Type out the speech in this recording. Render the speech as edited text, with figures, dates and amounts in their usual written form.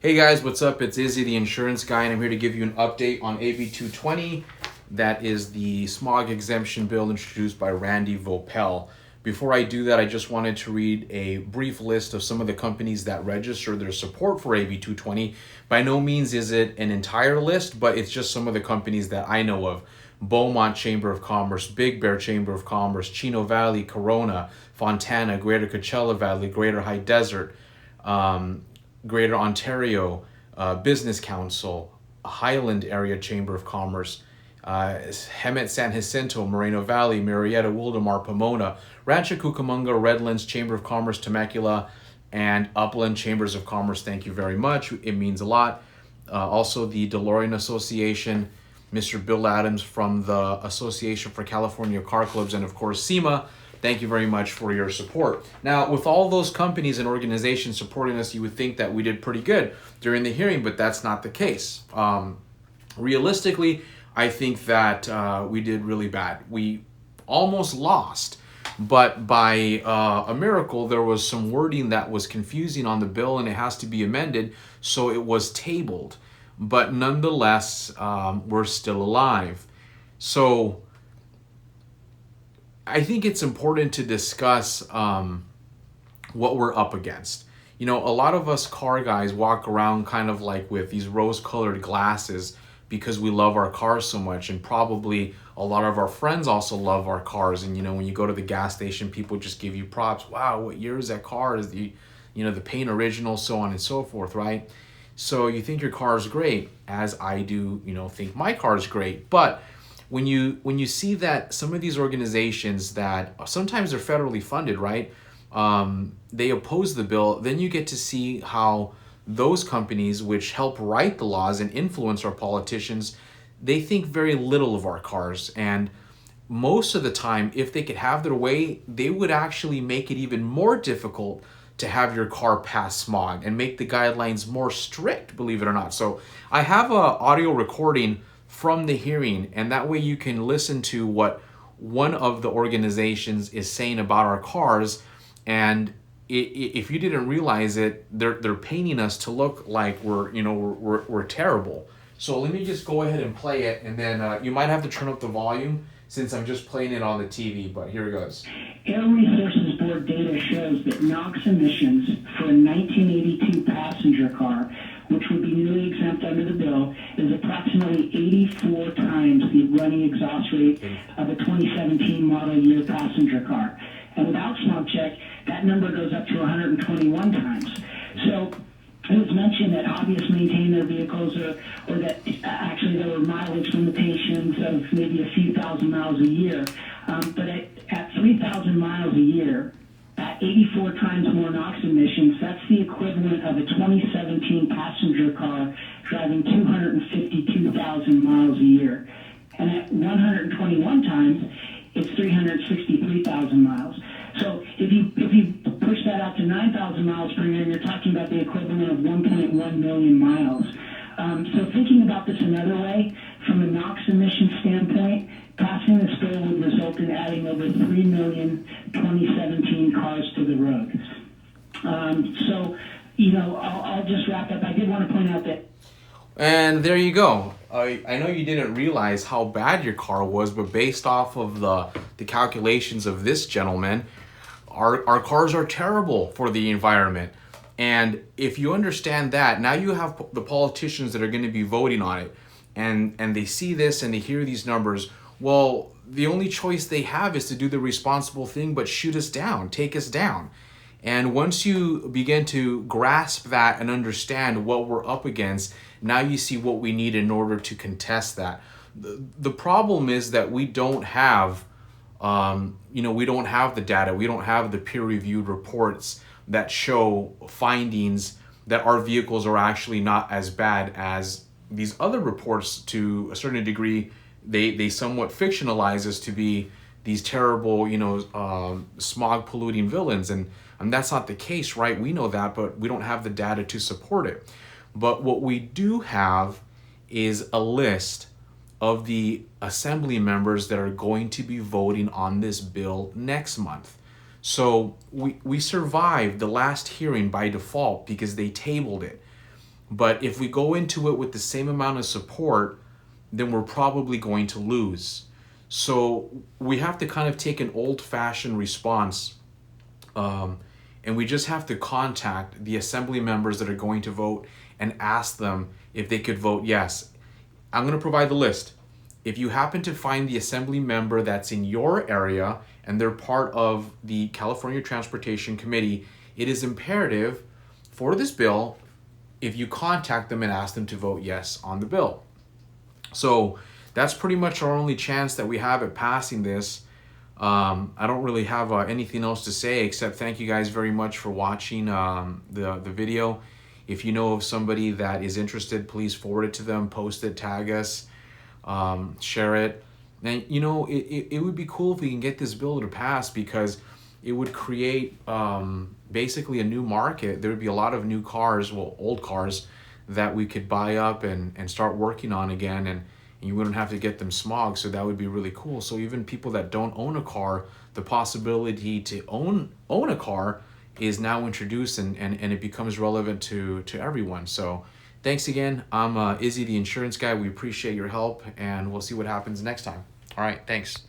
Hey guys, what's up? It's Izzy, the insurance guy, and I'm here to give you an update on AB220. That is the smog exemption bill introduced by Randy Vopel. Before I do that, I just wanted to read a brief list of some of the companies that register their support for AB220. By no means is it an entire list, but it's just some of the companies that I know of. Beaumont Chamber of Commerce, Big Bear Chamber of Commerce, Chino Valley, Corona, Fontana, Greater Coachella Valley, Greater High Desert, Greater Ontario Business Council, Highland Area Chamber of Commerce, Hemet San Jacinto, Moreno Valley, Marietta, Wildomar, Pomona, Rancho Cucamonga, Redlands Chamber of Commerce, Temecula, and Upland Chambers of Commerce. Thank you very much. It means a lot. Also the DeLorean Association, Mr. Bill Adams from the Association for California Car Clubs, and of course SEMA. Thank you very much for your support. Now, with all those companies and organizations supporting us, you would think that we did pretty good during the hearing, but that's not the case. Realistically, I think that we did really bad. We almost lost, but by a miracle, there was some wording that was confusing on the bill and it has to be amended, so it was tabled. But nonetheless, we're still alive. So I think it's important to discuss what we're up against. You know, a lot of us car guys walk around kind of like with these rose-colored glasses because we love our cars so much, and probably a lot of our friends also love our cars. And you know, when you go to the gas station, people just give you props. Wow, what year is that car? Is the paint original, so on and so forth, right? So you think your car is great, as I do, think my car is great. But when you see that some of these organizations that sometimes they're federally funded, right? They oppose the bill, then you get to see how those companies which help write the laws and influence our politicians, they think very little of our cars. And most of the time, if they could have their way, they would actually make it even more difficult to have your car pass smog and make the guidelines more strict, believe it or not. So I have a audio recording from the hearing, and that way you can listen to what one of the organizations is saying about our cars. And if you didn't realize it, they're painting us to look like we're terrible. So let me just go ahead and play it, and then you might have to turn up the volume since I'm just playing it on the TV, but here it goes. Air Resources Board data shows that NOx emissions for a 1982 passenger car, which would be newly exempt under the bill, is approximately 84 times the running exhaust rate of a 2017 model year passenger car. And without smog check, that number goes up to 121 times. So it was mentioned that hobbyists maintain their vehicles or that actually there were mileage limitations of maybe a few thousand miles a year. But at 3,000 miles a year, at 84 times more NOx emissions, that's the equivalent of a 2017 passenger car driving 252,000 miles a year. And at 121 times, it's 363,000 miles. So if you push that out to 9,000 miles per year, you're talking about the equivalent of 1.1 million miles. So thinking about this another way, from a NOx emission standpoint, passing this bill would result in adding over 3 million 2017 cars to the road. I'll just wrap up. I did want to point out that. And there you go. I know you didn't realize how bad your car was, but based off of the calculations of this gentleman, our cars are terrible for the environment. And if you understand that, now you have the politicians that are going to be voting on it, and they see this and they hear these numbers. Well, the only choice they have is to do the responsible thing, but shoot us down, take us down. And once you begin to grasp that and understand what we're up against, now you see what we need in order to contest that. The problem is that we don't have, we don't have the data. We don't have the peer-reviewed reports that show findings that our vehicles are actually not as bad as these other reports. To a certain degree, they somewhat fictionalize us to be these terrible, smog polluting villains. And that's not the case, right? We know that, but we don't have the data to support it. But what we do have is a list of the assembly members that are going to be voting on this bill next month. So we survived the last hearing by default because they tabled it. But if we go into it with the same amount of support, then we're probably going to lose. So we have to kind of take an old-fashioned response, and we just have to contact the assembly members that are going to vote and ask them if they could vote yes. I'm going to provide the list. If you happen to find the assembly member that's in your area and they're part of the California Transportation Committee, it is imperative for this bill if you contact them and ask them to vote yes on the bill. So that's pretty much our only chance that we have at passing this. I don't really have anything else to say except thank you guys very much for watching the video. If you know of somebody that is interested, please forward it to them, post it, tag us, share it. And you know, it would be cool if we can get this bill to pass, because it would create basically a new market. There would be a lot of new cars, well, old cars, that we could buy up and start working on again, and you wouldn't have to get them smog. So that would be really cool. So even people that don't own a car, the possibility to own a car is now introduced, and it becomes relevant to everyone. So thanks again. I'm Izzy, the insurance guy. We appreciate your help, and we'll see what happens next time. All right, thanks.